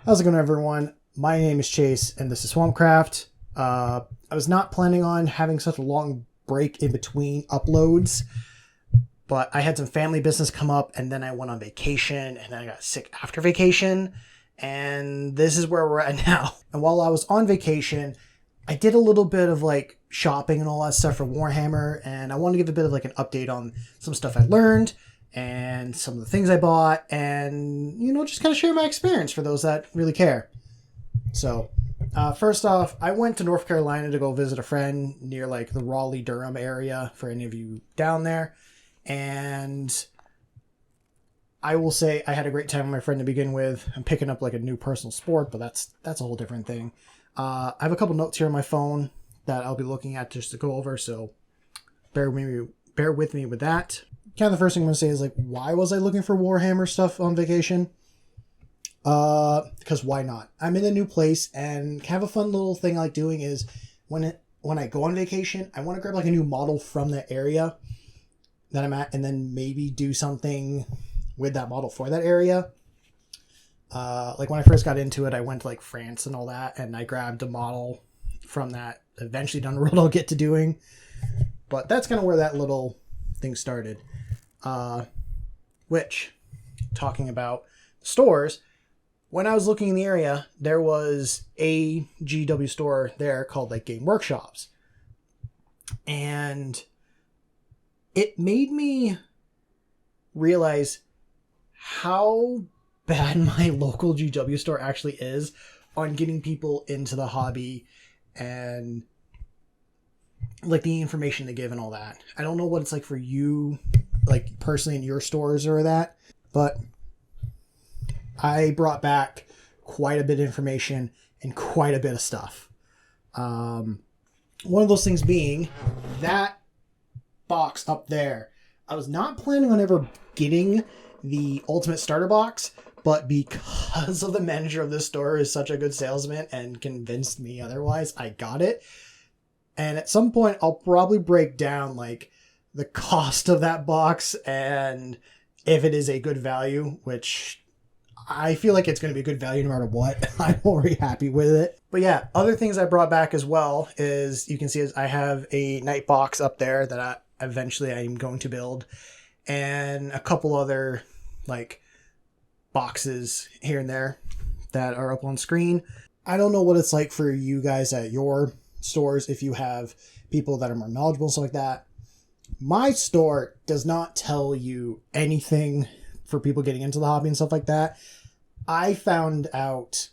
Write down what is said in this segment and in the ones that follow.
How's it going, everyone? My name is Chase, and this is Swampcraft. I was not planning on having such a long break in between uploads, but I had some family business come up, and then I went on vacation, and then I got sick after vacation, and this is where we're at now. And while I was on vacation, I did a little bit of like shopping and all that stuff for Warhammer, and I want to give a bit of like an update on some stuff I learned, and some of the things I bought, and, you know, just kind of share my experience for those that really care. So, first off, I went to North Carolina to go visit a friend near, like, the Raleigh-Durham area, for any of you down there, and I will say I had a great time with my friend to begin with. I'm picking up, like, a new personal sport, but that's a whole different thing. I have a couple notes here on my phone that I'll be looking at just to go over, so bear with me with that. Kind of the first thing I'm going to say is, like, why was I looking for Warhammer stuff on vacation? Because why not? I'm in a new place, and kind of a fun little thing I like doing is when I go on vacation, I want to grab, like, a new model from the area that I'm at, and then maybe do something with that model for that area. Like, when I first got into it, I went to, like, France and all that, and I grabbed a model from that. Eventually down the road I'll get to doing. But that's kind of where that little thing started. Which, talking about stores, when I was looking in the area, there was a GW store there called, like, Game Workshops. And it made me realize how bad my local GW store actually is on getting people into the hobby and, like, the information they give and all that. I don't know what it's like for you, like, personally in your stores or that, but I brought back quite a bit of information and quite a bit of stuff. One of those things being that box up there. I was not planning on ever getting the Ultimate Starter Box, but because of the manager of this store is such a good salesman and convinced me otherwise, I got it. And at some point, I'll probably break down, like, the cost of that box and if it is a good value, which I feel like it's going to be a good value no matter what. I'm already happy with it. But yeah, other things I brought back as well is, you can see, is I have a night box up there that eventually I'm going to build, and a couple other, like, boxes here and there that are up on screen. I don't know what it's like for you guys at your stores if you have people that are more knowledgeable and stuff like that. My store does not tell you anything for people getting into the hobby and stuff like that. I found out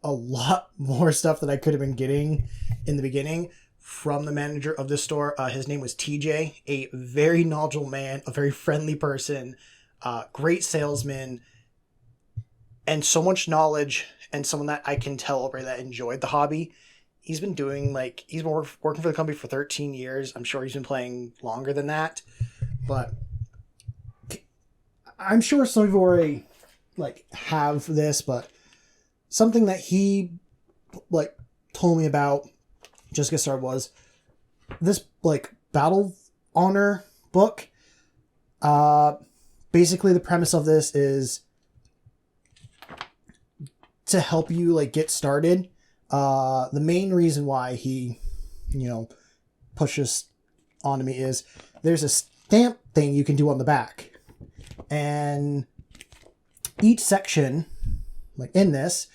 a lot more stuff that I could have been getting in the beginning from the manager of this store. His name was TJ, a very knowledgeable man, a very friendly person, great salesman, and so much knowledge, and someone that I can tell over that enjoyed the hobby. He's been doing, like, he's been working for the company for 13 years. I'm sure he's been playing longer than that. But I'm sure some of you already, like, have this, but something that he, like, told me about just to get started was this, like, Battle Honor book. Basically, the premise of this is to help you, like, get started. The main reason why he, you know, pushes onto me is there's a stamp thing you can do on the back. And each section, like, in this,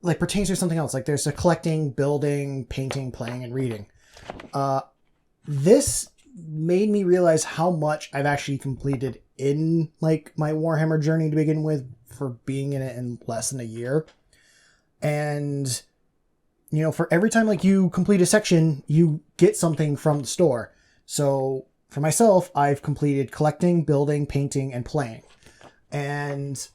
like, pertains to something else. Like, there's a collecting, building, painting, playing, and reading. This made me realize how much I've actually completed in, like, my Warhammer journey to begin with, for being in it in less than a year. And, you know, for every time, like, you complete a section, you get something from the store. So for myself, I've completed collecting, building, painting, and playing. And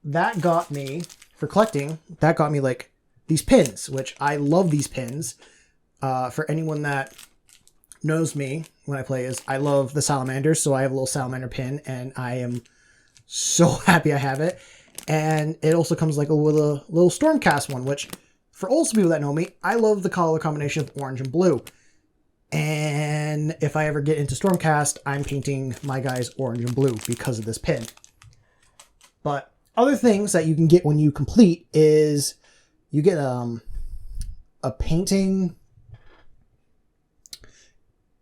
that got me, for collecting, that got me, like, these pins, which I love these pins. For anyone that knows me when I play, is I love the salamanders, so I have a little salamander pin, and I am so happy I have it. And it also comes, like, with a little Stormcast one, which, for also people that know me, I love the color combination of orange and blue. And if I ever get into Stormcast, I'm painting my guys orange and blue because of this pin. But other things that you can get when you complete is you get a painting.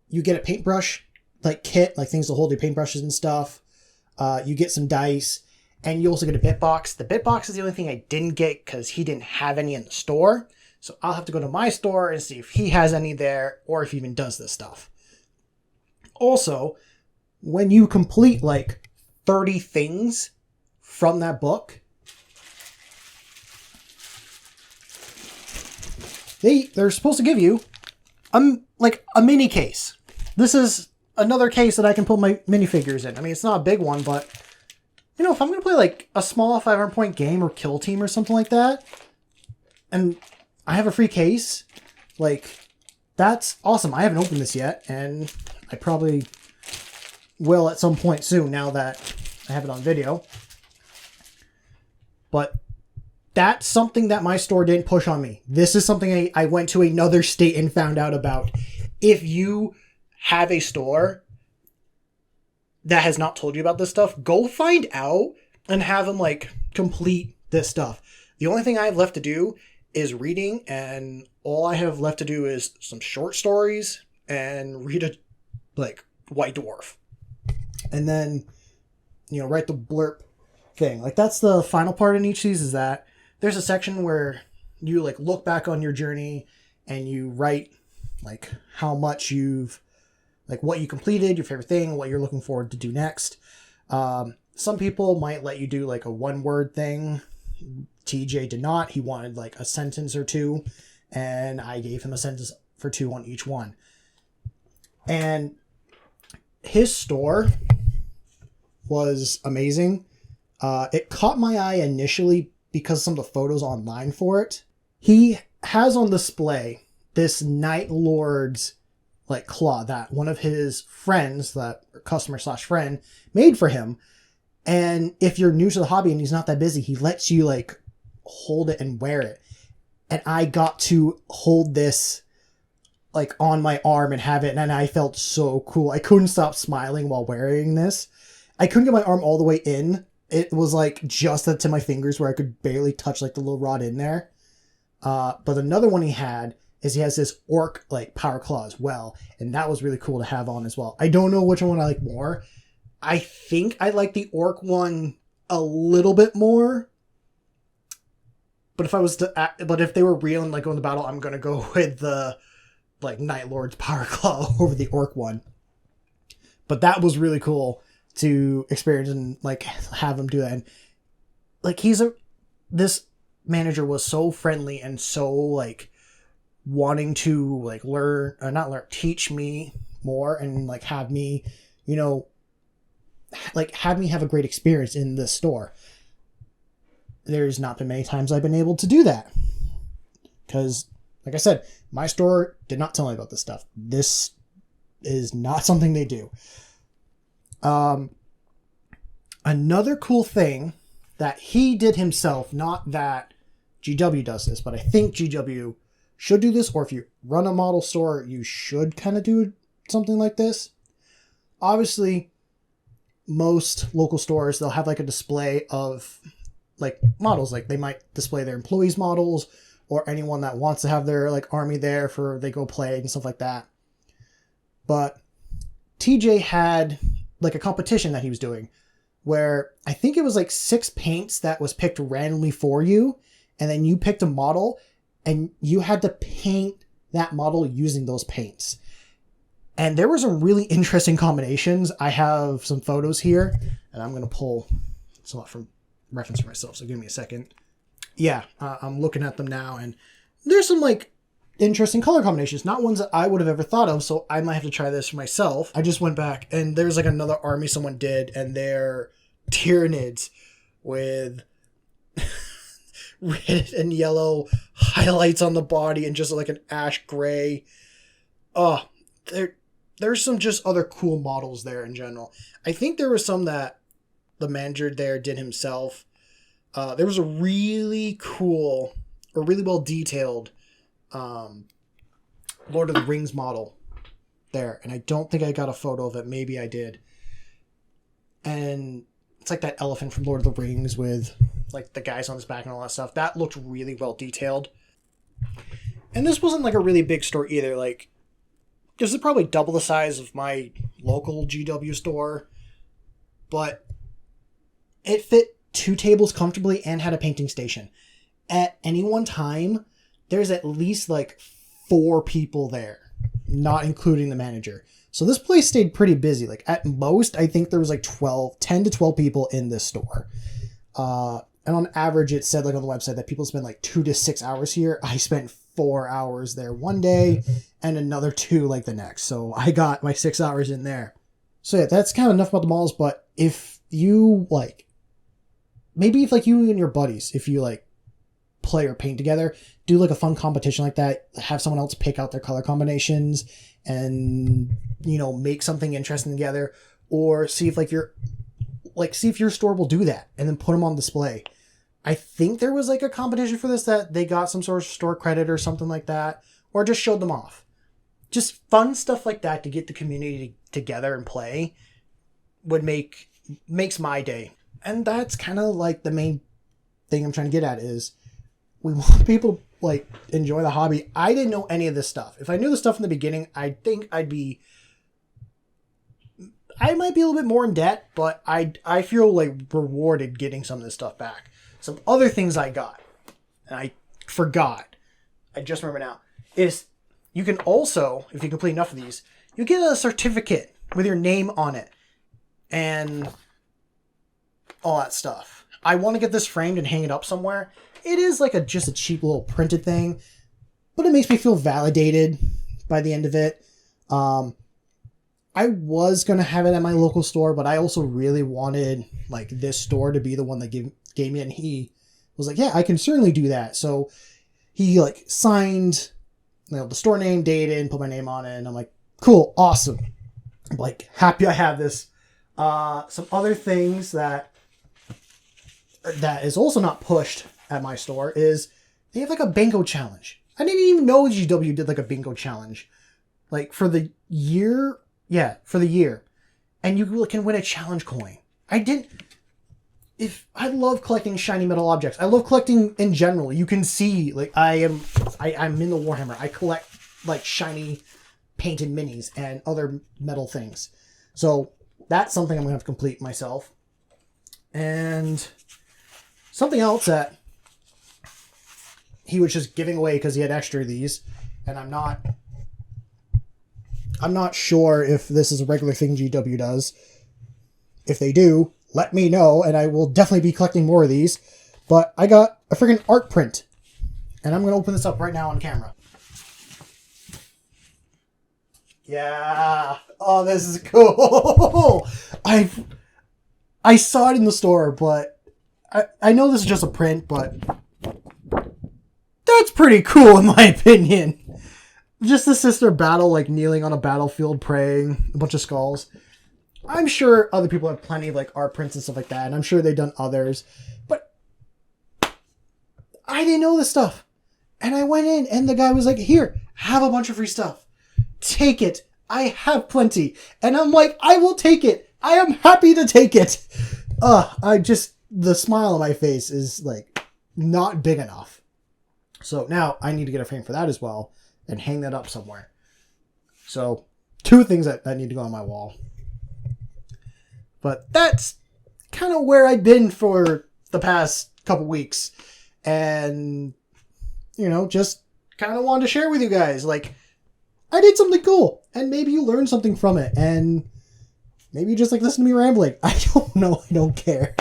You get a paintbrush like kit, like things to hold your paintbrushes and stuff. You get some dice, and you also get a bit box. The bit box is the only thing I didn't get because he didn't have any in the store. So I'll have to go to my store and see if he has any there or if he even does this stuff. Also, when you complete like 30 things from that book, they're supposed to give you like a mini case. This is another case that I can put my minifigures in. I mean, it's not a big one, but you know, if I'm going to play like a small 500-point game or kill team or something like that, and I have a free case, like, that's awesome. I haven't opened this yet, and I probably will at some point soon now that I have it on video. But that's something that my store didn't push on me. This is something I went to another state and found out about. If you have a store that has not told you about this stuff, go find out and have them like complete this stuff. The only thing I have left to do is reading, and all I have left to do is some short stories and read a like White Dwarf. And then, you know, write the blurb thing. Like, that's the final part in each of these, is that there's a section where you like look back on your journey and you write like how much you've, like what you completed, your favorite thing, what you're looking forward to do next. Some people might let you do like a 1-word thing. TJ did not. He wanted like a sentence or two, and I gave him a sentence for 2 on each one. And his store was amazing. It caught my eye initially because some of the photos online for it. He has on display this Night Lord's like claw that one of his friends, that customer / friend, made for him. And if you're new to the hobby and he's not that busy, he lets you like hold it and wear it. And I got to hold this like on my arm and have it, and I felt so cool. I couldn't stop smiling while wearing this. I couldn't get my arm all the way in. It was like just up to my fingers where I could barely touch like the little rod in there. But another one he has this orc like power claw as well, and that was really cool to have on as well. I don't know which one I like more. I think I like the orc one a little bit more. But if they were real and like going to battle, I'm gonna go with the like Night Lord's power claw over the orc one. But that was really cool to experience and like have him do that. And like this manager was so friendly and so like wanting to like teach me more and like have me, you know, like have me have a great experience in this store. There's not been many times I've been able to do that. Because, like I said, my store did not tell me about this stuff. This is not something they do. Another cool thing that he did himself, not that GW does this, but I think GW should do this, or if you run a model store, you should kind of do something like this. Obviously, most local stores, they'll have like a display of like models. Like they might display their employees' models or anyone that wants to have their like army there for they go play and stuff like that. But TJ had like a competition that he was doing where I think it was like 6 paints that was picked randomly for you, and then you picked a model and you had to paint that model using those paints. And there were some really interesting combinations. I have some photos here, and I'm going to pull some up from reference for myself, so give me a second. Yeah, I'm looking at them now, and there's some like interesting color combinations, not ones that I would have ever thought of, so I might have to try this for myself. I just went back, and there's like another army someone did, and they're Tyranids with red and yellow highlights on the body and just like an ash gray. Oh, there's some just other cool models there in general. I think there were some that the manager there did himself. There was a really cool or really well detailed Lord of the Rings model there, and I don't think I got a photo of it. Maybe I did. And it's like that elephant from Lord of the Rings with like the guys on his back and all that stuff. That looked really well detailed. And this wasn't like a really big store either. Like, this is probably double the size of my local GW store, but it fit 2 tables comfortably and had a painting station. At any one time, there's at least like 4 people there, not including the manager. So this place stayed pretty busy. Like at most, I think there was like 10 to 12 people in this store. And on average, it said like on the website that people spend like 2 to 6 hours here. I spent 4 hours there one day and another 2 like the next. So I got my 6 hours in there. So yeah, that's kind of enough about the malls. But if you like, maybe if like you and your buddies, if you like play or paint together, do like a fun competition like that, have someone else pick out their color combinations and, you know, make something interesting together, or see if see if your store will do that and then put them on display. I think there was like a competition for this that they got some sort of store credit or something like that, or just showed them off. Just fun stuff like that to get the community together and play makes my day. And that's kind of like the main thing I'm trying to get at is we want people to like enjoy the hobby. I didn't know any of this stuff. If I knew the stuff in the beginning, I think I might be a little bit more in debt, but I feel like rewarded getting some of this stuff back. Some other things I got, and I forgot, I just remember now, is you can also, if you complete enough of these, you get a certificate with your name on it and all that stuff. I want to get this framed and hang it up somewhere. It is like just a cheap little printed thing, but it makes me feel validated by the end of it. I was going to have it at my local store, but I also really wanted like this store to be the one that gave me it, and he was like, yeah, I can certainly do that. So he like signed, you know, the store name, dated, and put my name on it, and I'm like, cool, awesome. I'm like happy I have this. Some other things that is also not pushed at my store is they have like a bingo challenge. I didn't even know GW did like a bingo challenge, like for the year. Yeah, for the year. And you can win a challenge coin. I love collecting shiny metal objects. I love collecting in general. You can see, like, I'm in the Warhammer. I collect, like, shiny painted minis and other metal things. So that's something I'm going to have to complete myself. And something else that he was just giving away because he had extra of these, and I'm not sure if this is a regular thing GW does. If they do, let me know, and I will definitely be collecting more of these. But I got a freaking art print, and I'm going to open this up right now on camera. Yeah. Oh, this is cool. I saw it in the store, but I know this is just a print, but that's pretty cool in my opinion. Just the sister battle, like kneeling on a battlefield praying, a bunch of skulls. I'm sure other people have plenty of like art prints and stuff like that, and I'm sure they've done others, but I didn't know this stuff. And I went in and the guy was like, here, have a bunch of free stuff. Take it. I have plenty. And I'm like, I will take it. I am happy to take it. The smile on my face is like not big enough. So now I need to get a frame for that as well and hang that up somewhere. So 2 things that need to go on my wall. But that's kind of where I've been for the past couple weeks. And, you know, just kind of wanted to share with you guys. Like, I did something cool. And maybe you learned something from it. And maybe you just like listen to me rambling. I don't know. I don't care.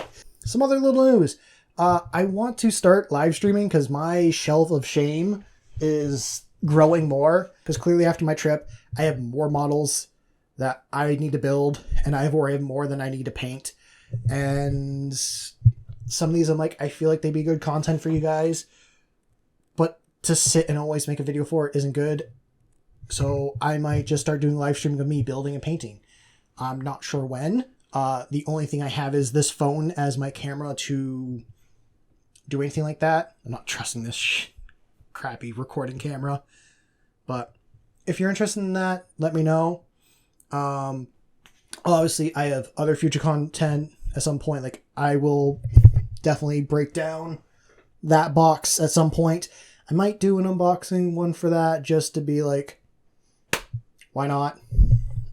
Some other little news. I want to start live streaming because my shelf of shame is growing more. Because clearly after my trip, I have more models that I need to build, and I already have more than I need to paint. And some of these I'm like, I feel like they'd be good content for you guys, but to sit and always make a video for it isn't good. So I might just start doing live streaming of me building and painting. I'm not sure when. The only thing I have is this phone as my camera to do anything like that. I'm not trusting this crappy recording camera. But if you're interested in that, let me know. Obviously, I have other future content at some point. Like, I will definitely break down that box at some point. I might do an unboxing one for that just to be like, why not?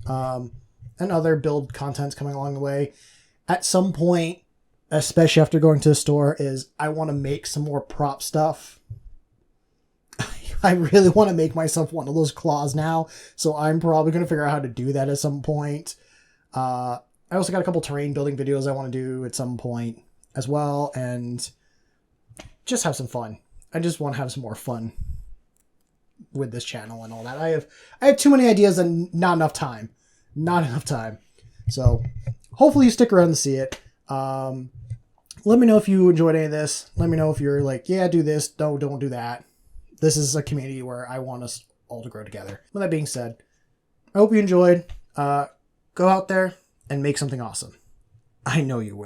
And other build content's coming along the way. At some point, especially after going to the store, is I want to make some more prop stuff. I really want to make myself one of those claws now, so I'm probably going to figure out how to do that at some point. I also got a couple terrain building videos I want to do at some point as well, and just have some fun. I just want to have some more fun with this channel and all that. I have too many ideas and not enough time. Not enough time. So hopefully you stick around to see it. Let me know if you enjoyed any of this. Let me know if you're like, yeah, do this. No, don't do that. This is a community where I want us all to grow together. With that being said, I hope you enjoyed. Go out there and make something awesome. I know you will.